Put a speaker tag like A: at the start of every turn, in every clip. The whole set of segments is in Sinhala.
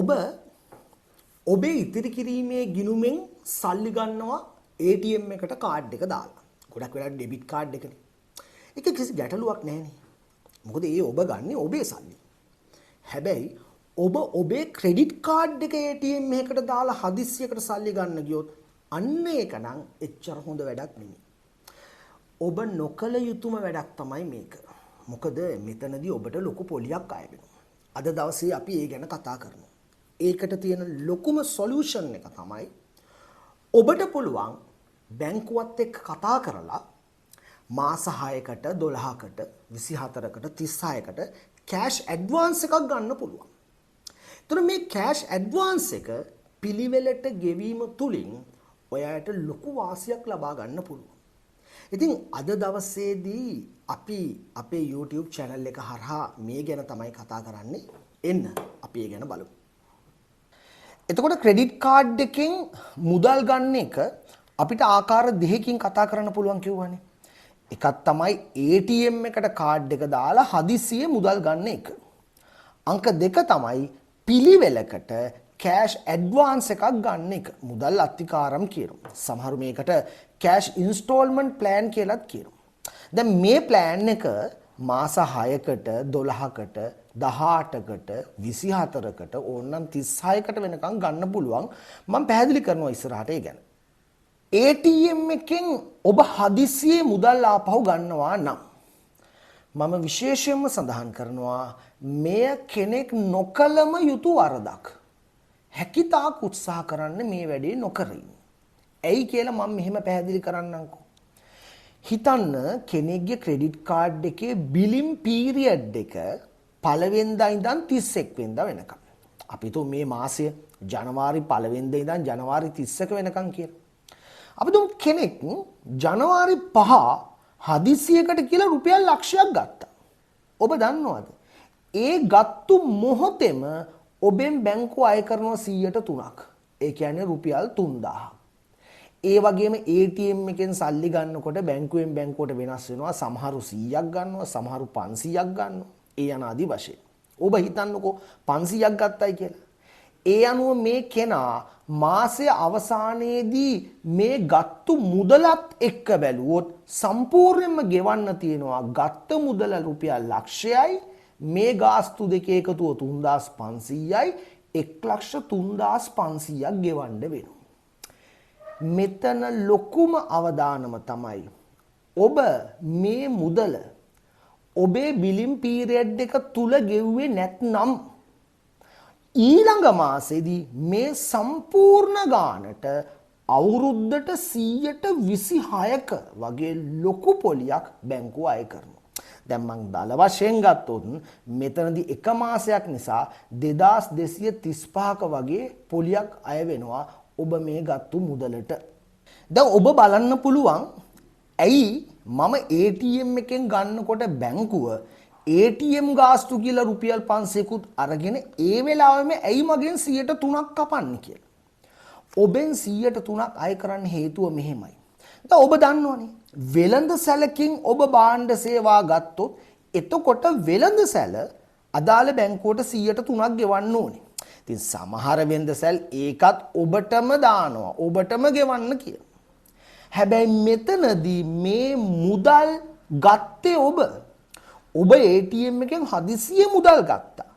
A: ඔබ ඔබේ ඉතිරි කිරීමේ ගිණුමෙන් සල්ලි ගන්නවා ATM එකට කාඩ් එක දාලා. ගොඩක් වෙලාවට ඩෙබිට් කාඩ් එකනේ. ඒක කිසි ගැටලුවක් නැහැනේ. මොකද ඒ ඔබ ගන්නේ ඔබේ සල්ලි. හැබැයි ඔබ ඔබේ ක්‍රෙඩිට් කාඩ් එක ATM එකකට දාලා හදිස්සියකට සල්ලි ගන්න ගියොත් අන්න ඒක නම් එච්චර හොඳ වැඩක් නෙමෙයි. ඔබ නොකල යුතුම වැඩක් තමයි මේක. මොකද මෙතනදී ඔබට ලොකු පොලියක් අය වෙනවා. අද දවසේ අපි ඒ ගැන කතා කරනවා. ඒකට තියෙන ලොකුම සොලියුෂන් එක තමයි ඔබට පුළුවන් බැංකුවත් එක්ක කතා කරලා මාස 6කට 12කට 24කට 36කට කෑෂ් ඇඩ්වාන්ස් එකක් ගන්න පුළුවන්. එතකොට මේ කෑෂ් ඇඩ්වාන්ස් එක පිළිවෙලට ගෙවීම තුලින් ඔයාලට ලොකු වාසියක් ලබා ගන්න පුළුවන්. ඉතින් අද දවසේදී අපි අපේ YouTube channel එක හරහා මේ ගැන තමයි කතා කරන්නේ. එන්න අපි ඒ ගැන බලමු. එතකොට ක්‍රෙඩිට් කාඩ් එකෙන් මුදල් ගන්න එක අපිට ආකාර දෙකකින් කතා කරන්න පුළුවන් කියවනේ. එකක් තමයි ATM එකට කාඩ් එක දාලා හදිස්සියේ මුදල් ගන්න එක. අංක දෙක තමයි පිළිවෙලකට කෑෂ් ඇඩ්වාන්ස් එකක් ගන්න එක. මුදල් අත්තිකාරම් කියනවා. සමහරු මේකට කෑෂ් ඉන්ස්ටෝල්මන්ට් ප්ලෑන් කියලාත් කියනවා. දැන් මේ ප්ලෑන් එක මාස 6කට 12කට 18කට 24කට ඕනනම් 36කට වෙනකන් ගන්න පුළුවන්. මම පැහැදිලි කරනවා ඉස්සරහට ඒ ගැන. ATM එකෙන් ඔබ හදිස්සියේ මුදල් ආපහු ගන්නවා නම් මම විශේෂයෙන්ම සඳහන් කරනවා මෙය කෙනෙක් නොකලම යුතු වරදක්. හැකිතාක් උත්සාහ කරන්න මේ වැඩේ නොකර ඉන්න. ඇයි කියලා මම මෙහෙම පැහැදිලි කරන්නම්කෝ. හිතන්න කෙනෙක්ගේ ක්‍රෙඩිට් කාඩ් එකේ බිලින් පීරියඩ් එක පළවෙනිදා ඉඳන් 31 වෙනිදා වෙනකම්. අපි හිතුව මේ මාසය ජනවාරි 1 වෙනිදා ඉඳන් ජනවාරි 31 වෙනකම් කියලා. අපි දුම් කෙනෙක් ජනවාරි 5 හදිසියකට කියලා රුපියල් ලක්ෂයක් ගත්තා. ඔබ දන්නවද? ඒ ගත්තු මොහොතේම ඔබෙන් බැංකුව අය කරනවා 103ක්. ඒ කියන්නේ රුපියල් 3000ක්. ඒ වගේම ATM එකෙන් සල්ලි ගන්නකොට බැංකුවෙන් බැංකුවට වෙනස් වෙනවා. සමහරු 100ක් ගන්නවා, සමහරු 500ක් ගන්නවා. ඒ යන ආදි වශයෙන්. ඔබ හිතන්නකෝ 500ක් ගත්තයි කියලා. ඒ අනුව මේ කෙනා මාසයේ අවසානයේදී මේ ගත්තු මුදලත් එක්ක බැලුවොත් සම්පූර්ණයෙන්ම ගෙවන්න තියෙනවා ගත්ත මුදල රුපියල් ලක්ෂයයි මේ ගාස්තු දෙක එකතුව 3500යි 1,35,500ක් ගෙවන්න වෙනවා. මෙතන ලොකුම අවදානම තමයි ඔබ මේ මුදල ඔබේ බිලින් පීරියඩ් එක තුල ගෙව්වේ නැත්නම් ඊළඟ මාසෙදී මේ සම්පූර්ණ ගානට අවුරුද්දට 126ක වගේ ලොකු පොලියක් බැංකුව අය කරනවා. දැන් මං දල වශයෙන් ගත්තොත් මෙතනදී එක මාසයක් නිසා 2235ක වගේ පොලියක් අය වෙනවා ඔබ මේ ගත්තු මුදලට. දැන් ඔබ බලන්න පුළුවන් ඇයි මම ATM එකෙන් ගන්නකොට බැංකුව ATM ගාස්තු කියලා රුපියල් 500කුත් අරගෙන ඒ වෙලාවෙම ඇයි මගෙන් 103ක් කපන්නේ කියලා. ඔබෙන් 103ක් අය කරන්න හේතුව මෙහෙමයි. දැන් ඔබ දන්නවනේ වෙළඳ සැලකින් ඔබ භාණ්ඩ සේවා ගත්තොත් එතකොට වෙළඳ සැල අදාළ බැංකුවට 103ක් ගෙවන්න ඕනේ. ඉතින් සමහර වෙළඳ සැල් ඒකත් ඔබටම දානවා. ඔබටම ගෙවන්න කියලා. හැබැයි මෙතනදී මේ මුදල් ගත්තේ ඔබ. ඔබ ATM එකෙන් හදිසියෙ මුදල් ගත්තා.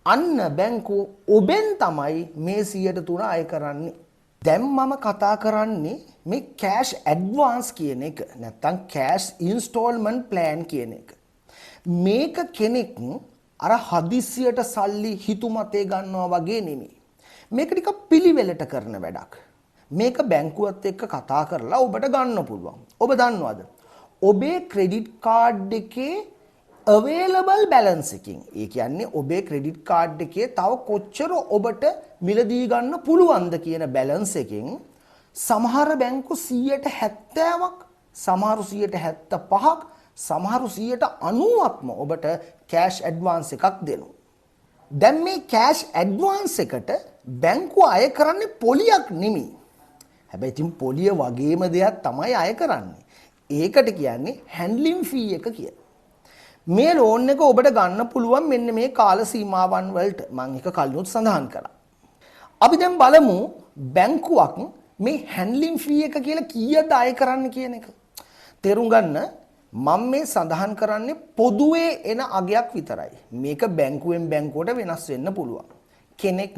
A: අන්න බැංකුව ඔබෙන් තමයි මේ 103 අය කරන්නේ. දැන් මම කතා කරන්නේ මේ කෑෂ් ඇඩ්වාන්ස් කියන එක. නැත්තම් කෑෂ් ඉන්ස්ටෝල්මන්ට් ප්ලෑන් කියන එක. මේක කෙනෙක් අර හදිසියට සල්ලි හිතුමතේ ගන්නවා වගේ නෙමෙයි. මේක ටික පිළිවෙලට කරන වැඩක්. මේක බැංකුවත් එක්ක කතා කරලා ඔබට ගන්න පුළුවන්. ඔබ දන්නවද? ඔබේ ක්‍රෙඩිට් කාඩ් එකේ available balance එකකින්. ඒ කියන්නේ ඔබේ ක්‍රෙඩිට් කාඩ් එකේ තව කොච්චර ඔබට මිලදී ගන්න පුළුවන්ද කියන balance එකෙන් සමහර බැංකු 170ක්, සමහරු 175ක්, සමහරු 90%ක්ම ඔබට කෑෂ් ඇඩ්වාන්ස් එකක් දෙනවා. දැන් මේ කෑෂ් ඇඩ්වාන්ස් එකට බැංකුව අය කරන්නේ පොලියක් නෙමෙයි. හැබැයි ඉතින් පොලිය වගේම දෙයක් තමයි අය කරන්නේ. ඒකට කියන්නේ handling fee එක කියලා. මේ ලෝන් එක ඔබට ගන්න පුළුවන් මෙන්න මේ කාල සීමාවන් වලට මම එක කලිනුත් සඳහන් කළා. අපි දැන් බලමු බැංකුවක් මේ හැන්ඩ්ලින් ෆී එක කියලා කීයද අය කරන්න කියන එක. තේරුම් ගන්න මම මේ සඳහන් කරන්නේ පොදුවේ එන අගයක් විතරයි. මේක බැංකුවෙන් බැංකුවට වෙනස් වෙන්න පුළුවන්. කෙනෙක්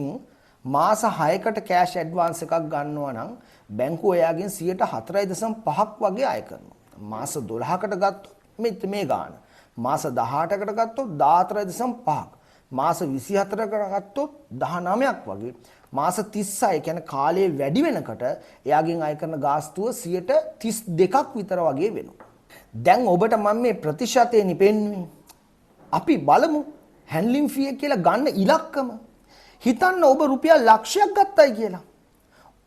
A: මාස 6කට කෑෂ් ඇඩ්වාන්ස් එකක් ගන්නවා නම් බැංකුව එයාගෙන් 4.5ක් වගේ අය කරනවා. මාස 12කට ගත්තොත් මේ ගාන. මාස 18කට ගත්තොත් 14.5ක්. මාස 24කට ගත්තොත් 19ක් වගේ. මාස 36 කියන්නේ කාලය වැඩි වෙනකොට එයාගෙන් අය කරන ගාස්තුව 32ක් විතර වගේ වෙනවා. දැන් ඔබට මම මේ ප්‍රතිශතය නිපෙන්නුවේ. අපි බලමු හැන්ඩ්ලින් ෆී එක කියලා ගන්න ඉලක්කම. හිතන්න ඔබ රුපියල් ලක්ෂයක් ගත්තයි කියලා.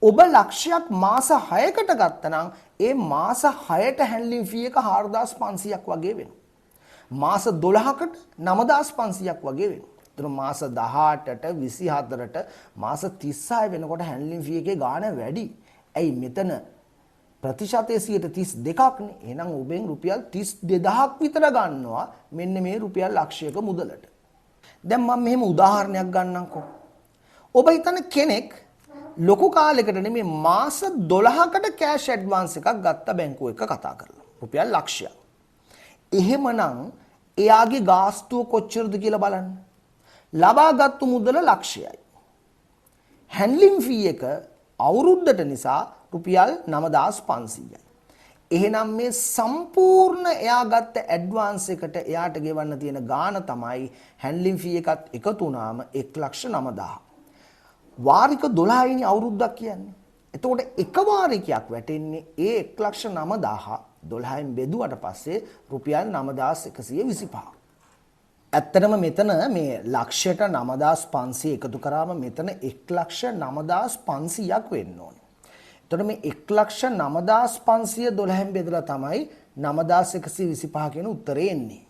A: ඔබ ලක්ෂයක් මාස 6කට ගත්තනම් ඒ මාස 6ට හැන්ඩ්ලින් ෆී එක 4500ක් වගේ වෙනවා. මාස 12කට 9500ක් වගේ වෙනවා. ඒතර මාස 18ට 24ට මාස 36 වෙනකොට හැන්ඩ්ලින් ෆී එකේ ගාණ වැඩි. ඇයි මෙතන ප්‍රතිශතයේ 32ක් නේ. එහෙනම් ඔබෙන් රුපියල් 32000ක් විතර ගන්නවා මෙන්න මේ රුපියල් ලක්ෂයක මුදලට. දැන් මම මෙහෙම උදාහරණයක් ගන්නම්කෝ. ඔබ හිතන කෙනෙක් ලොකු කාලයකට නෙමෙයි මාස 12කට කෑෂ් ඇඩ්වාන්ස් එකක් ගත්ත බැංකුව එක කතා කරලා. රුපියල් ලක්ෂයක්. එහෙමනම් එයාගේ ගාස්තුව කොච්චරද කියලා බලන්න. ලබාගත්තු මුදල ලක්ෂයයි. හැන්ඩ්ලින් ෆී එක අවුරුද්දට නිසා රුපියල් 9500යි. එහෙනම් මේ සම්පූර්ණ එයා ගත්ත ඇඩ්වාන්ස් එකට එයාට ගෙවන්න තියෙන ගාණ තමයි හැන්ඩ්ලින් ෆී එකත් එකතු වුණාම 1,90,000. වාරික 12යිනේ අවුරුද්දක් කියන්නේ. එතකොට එක වාරිකයක් වැටෙන්නේ ඒ 1,90,000 12න් බෙදුවට පස්සේ රුපියල් 9125. ඇත්තටම මෙතන මේ ලක්ෂයට 9500 එකතු කරාම මෙතන 1,90,500ක් වෙන්න ඕනේ. එතකොට මේ 1,90,500 12න් බෙදලා තමයි 9125 කියන උත්තරේ එන්නේ.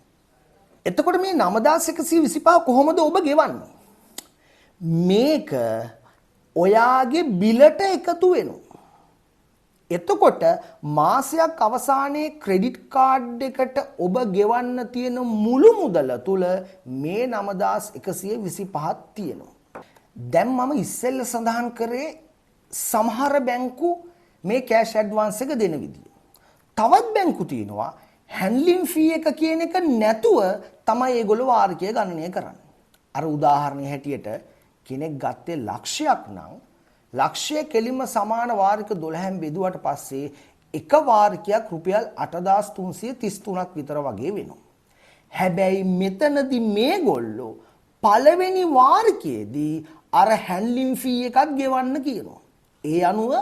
A: එතකොට මේ 9125 කොහොමද ඔබ ගෙවන්නේ? මේක ඔයාගේ බිලට එකතු වෙනවා. එතකොට මාසයක් අවසානයේ ක්‍රෙඩිට් කාඩ් එකට ඔබ ගෙවන්න තියෙන මුළු මුදල තුල මේ 9125ක් තියෙනවා. දැන් මම ඉස්සෙල්ල සඳහන් කරේ සමහර බැංකු මේ කෑෂ් ඇඩ්වාන්ස් එක දෙන විදිය. තවත් බැංකු තියෙනවා හැන්ඩ්ලින් ෆී එක කියන එක නැතුව තමයි ඒගොල්ලෝ වාරිකය ගණනය කරන්නේ. අර උදාහරණයක් හැටියට කෙනෙක් ගත්තේ ලක්ෂයක් නම් ලක්ෂය කෙලින්ම සමාන වාරික 12න් බෙදුවට පස්සේ එක වාරිකයක් රුපියල් 8333ක් විතර වගේ වෙනවා. හැබැයි මෙතනදී මේගොල්ලෝ පළවෙනි වාරිකයේදී අර හැන්ඩ්ලින් ෆී එකක් ගෙවන්න කියනවා. ඒ අනුව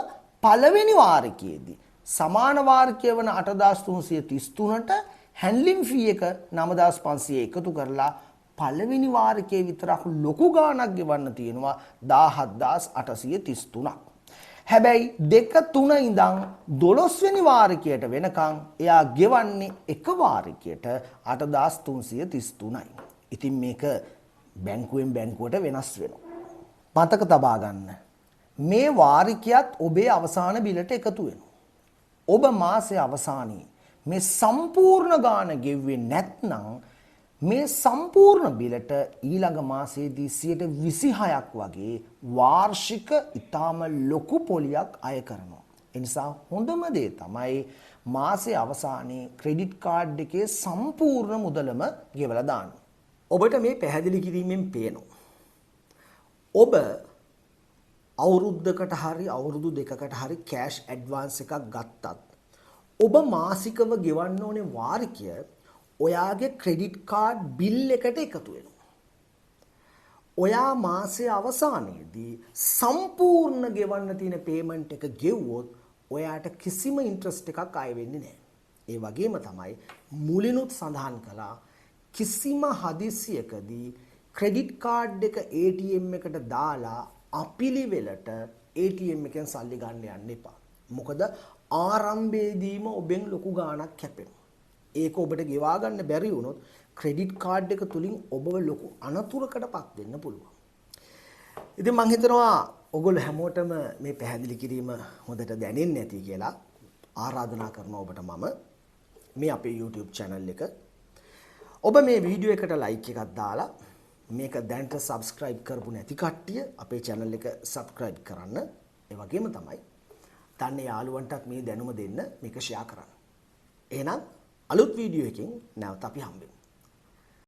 A: පළවෙනි වාරිකයේදී සමාන වාරිකය වන 8333ට හැන්ඩ්ලින් ෆී එක 9500 එකතු කරලා පළවෙනි වාරිකයේ විතරක් ලොකු ගාණක් ගෙවන්න තියෙනවා 17833ක්. හැබැයි 2 3 ඉඳන් 12 වෙනි වාරිකයට වෙනකන් එයා ගෙවන්නේ එක වාරිකයට 8333යි. ඉතින් මේක බැංකුවෙන් බැංකුවට වෙනස් වෙනවා. මතක තබා ගන්න. මේ වාරිකයත් ඔබේ අවසාන බිලට එකතු වෙනවා. ඔබ මාසයේ අවසානයේ මේ සම්පූර්ණ ගාණ ගෙව්වේ නැත්නම් මේ සම්පූර්ණ බිලට ඊළඟ මාසයේදී 26ක් වගේ වාර්ෂික ඊටම ලොකු පොලියක් අය කරනවා. ඒ නිසා හොඳම දේ තමයි මාසයේ අවසානයේ ක්‍රෙඩිට් කාඩ් එකේ සම්පූර්ණ මුදලම ගෙවලා දාන්න. ඔබට මේ පැහැදිලි කිරීමෙන් පේනවා. ඔබ අවුරුද්දකට හරි අවුරුදු දෙකකට හරි කෑෂ් ඇඩ්වාන්ස් එකක් ගත්තත් ඔබ මාසිකව ගෙවන්න ඕනේ වාරිකය ඔයාගේ ක්‍රෙඩිට් කාඩ් බිල් එකට එකතු වෙනවා. ඔයා මාසයේ අවසානයේදී සම්පූර්ණ ගෙවන්න තියෙන පේමන්ට් එක ගෙවුවොත් ඔයාට කිසිම ඉන්ට්‍රස්ට් එකක් ආයෙ වෙන්නේ නැහැ. ඒ වගේම තමයි මුලිනුත් සඳහන් කළා කිසිම හදිස්සියකදී ක්‍රෙඩිට් කාඩ් එක ATM එකට දාලා අපිලිවෙලට ATM එකෙන් සල්ලි ගන්න යන්න එපා. මොකද ආරම්භයේදීම ඔබෙන් ලොකු ගාණක් කැපෙනවා. ඒක ඔබට ගෙවා ගන්න බැරි වුණොත් ක්‍රෙඩිට් කාඩ් එක තුලින් ඔබව ලොකු අනතුරකටපත් වෙන්න පුළුවන්. ඉතින් මම හිතනවා ඔයගොල්ලෝ හැමෝටම මේ පැහැදිලි කිරීම හොඳට දැනෙන්නේ නැති කියලා ආරාධනා කරනවා ඔබට මම මේ අපේ YouTube channel එක. ඔබ මේ වීඩියෝ එකට like එකක් දාලා මේක දැනට subscribe කරපු නැති කට්ටිය අපේ channel එක subscribe කරන්න. ඒ වගේම තමයි තන්නේ යාළුවන්ටත් මේ දැනුම දෙන්න මේක share කරන්න. එහෙනම් අලුත් වීඩියෝ එකකින් නැවත අපි හම්බෙමු.